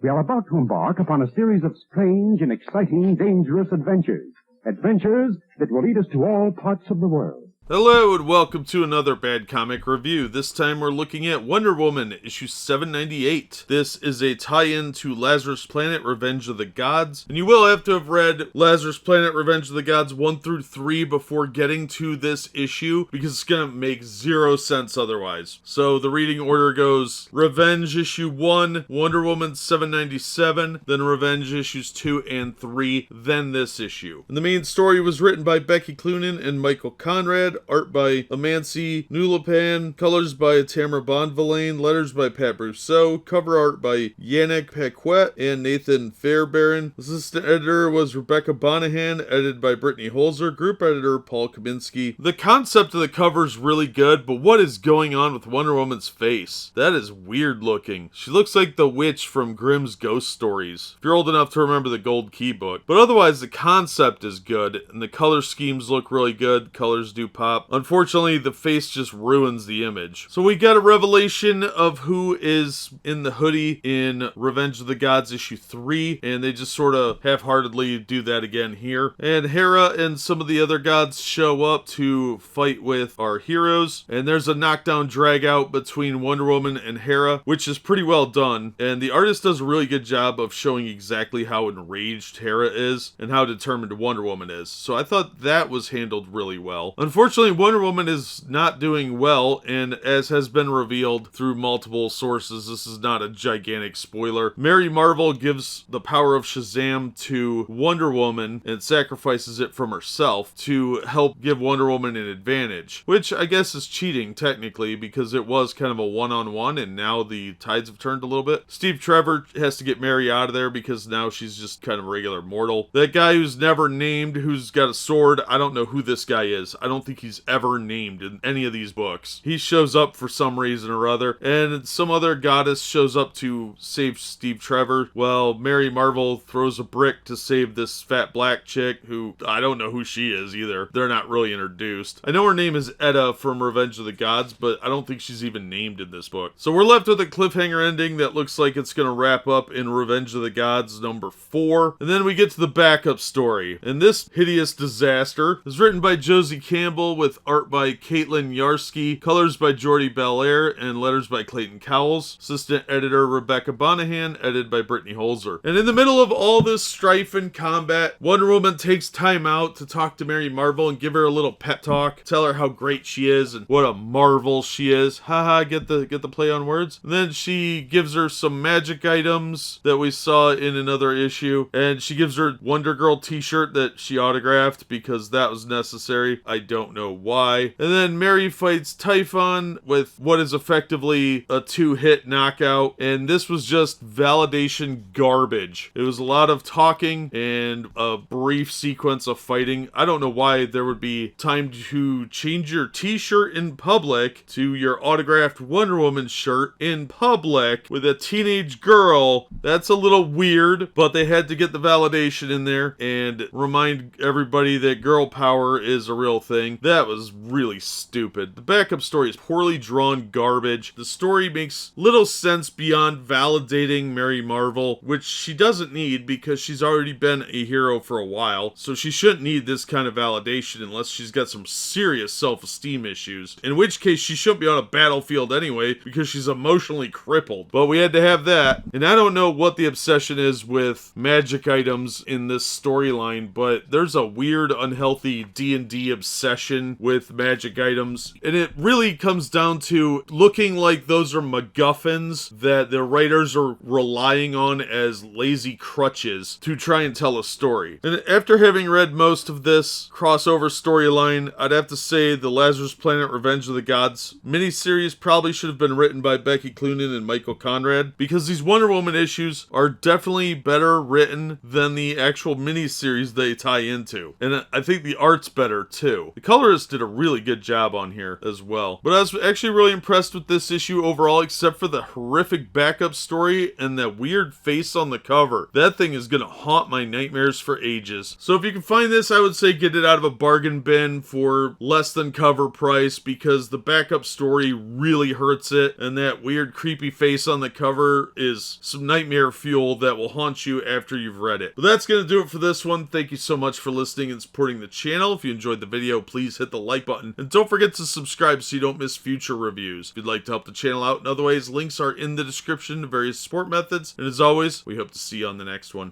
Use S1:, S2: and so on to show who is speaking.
S1: We are about to embark upon a series of strange and exciting, dangerous adventures. Adventures that will lead us to all parts of the world.
S2: Hello and welcome to another Bad Comic Review. This time we're looking at Wonder Woman, issue 798. This is a tie-in to Lazarus Planet, Revenge of the Gods. And you will have to have read Lazarus Planet, Revenge of the Gods 1 through 3 before getting to this issue, because it's going to make zero sense otherwise. So the reading order goes Revenge issue 1, Wonder Woman 797, then Revenge issues 2 and 3, then this issue. And the main story was written by Becky Cloonan and Michael Conrad. Art by Amancay Nahuelpan, colors by Tamara Bonvillain, letters by Pat Brosseau, cover art by Yanick Paquette and Nathan Fairbairn. Assistant editor was Rebecca Bonnihan, edited by Brittany Holzer, group editor Paul Kaminsky. The concept of the cover is really good, but what is going on with Wonder Woman's face? That is weird looking. She looks like the witch from Grimm's Ghost Stories, if you're old enough to remember the Gold Key book. But otherwise, the concept is good, and the color schemes look really good. Colors do pop. Unfortunately, the face just ruins the image. So we got a revelation of who is in the hoodie in Revenge of the Gods issue 3, and they just sort of half-heartedly do that again here. And Hera and some of the other gods show up to fight with our heroes, and there's a knockdown drag-out between Wonder Woman and Hera, which is pretty well done, and the artist does a really good job of showing exactly how enraged Hera is and how determined Wonder Woman is. So I thought that was handled really well. Unfortunately, Wonder Woman is not doing well, and as has been revealed through multiple sources, this is not a gigantic spoiler. Mary Marvel gives the power of Shazam to Wonder Woman and sacrifices it from herself to help give Wonder Woman an advantage, which I guess is cheating technically because it was kind of a one-on-one and now the tides have turned a little bit. Steve Trevor has to get Mary out of there because now she's just kind of a regular mortal. That guy who's never named, who's got a sword, I don't know who this guy is. I don't think he's ever named in any of these books. He shows up for some reason or other, and some other goddess shows up to save Steve Trevor. Well, Mary Marvel throws a brick to save this fat black chick who I don't know who she is either. They're not really introduced. I know her name is Edda from Revenge of the Gods, but I don't think she's even named in this book. So we're left with a cliffhanger ending that looks like it's going to wrap up in Revenge of the Gods number 4. And then we get to the backup story. And this hideous disaster is written by Josie Campbell with art by Caitlin Yarsky, colors by Jordie Bellaire, and letters by Clayton Cowles. Assistant editor Rebecca Bonnihan, edited by Brittany Holzer. And in the middle of all this strife and combat, Wonder Woman takes time out to talk to Mary Marvel and give her a little pep talk, tell her how great she is and what a marvel she is. Haha, get the play on words. And then she gives her some magic items that we saw in another issue, and she gives her Wonder Girl t-shirt that she autographed because that was necessary. I don't know why. And then Mary fights Typhon with what is effectively a 2-hit knockout, and this was just validation garbage. It was a lot of talking and a brief sequence of fighting. I don't know why there would be time to change your t-shirt in public to your autographed Wonder Woman shirt in public with a teenage girl. That's a little weird, but they had to get the validation in there and remind everybody that girl power is a real thing. That was really stupid. The backup story is poorly drawn garbage. The story makes little sense beyond validating Mary Marvel, which she doesn't need because she's already been a hero for a while, so she shouldn't need this kind of validation unless she's got some serious self-esteem issues, in which case she shouldn't be on a battlefield anyway because she's emotionally crippled. But we had to have that, and I don't know what the obsession is with magic items in this storyline, but there's a weird, unhealthy D&D obsession with magic items, and it really comes down to looking like those are MacGuffins that the writers are relying on as lazy crutches to try and tell a story. And after having read most of this crossover storyline, I'd have to say the Lazarus Planet Revenge of the Gods miniseries probably should have been written by Becky Cloonan and Michael Conrad, because these Wonder Woman issues are definitely better written than the actual miniseries they tie into. And I think the art's better too. The color colorist did a really good job on here as well. But I was actually really impressed with this issue overall, except for the horrific backup story and that weird face on the cover. That thing is gonna haunt my nightmares for ages. So if you can find this, I would say get it out of a bargain bin for less than cover price, because the backup story really hurts it, and that weird creepy face on the cover is some nightmare fuel that will haunt you after you've read it. But that's gonna do it for this one. Thank you so much for listening and supporting the channel. If you enjoyed the video, please hit the like button, and don't forget to subscribe so you don't miss future reviews. If you'd like to help the channel out in other ways, links are in the description to various support methods, and as always, we hope to see you on the next one.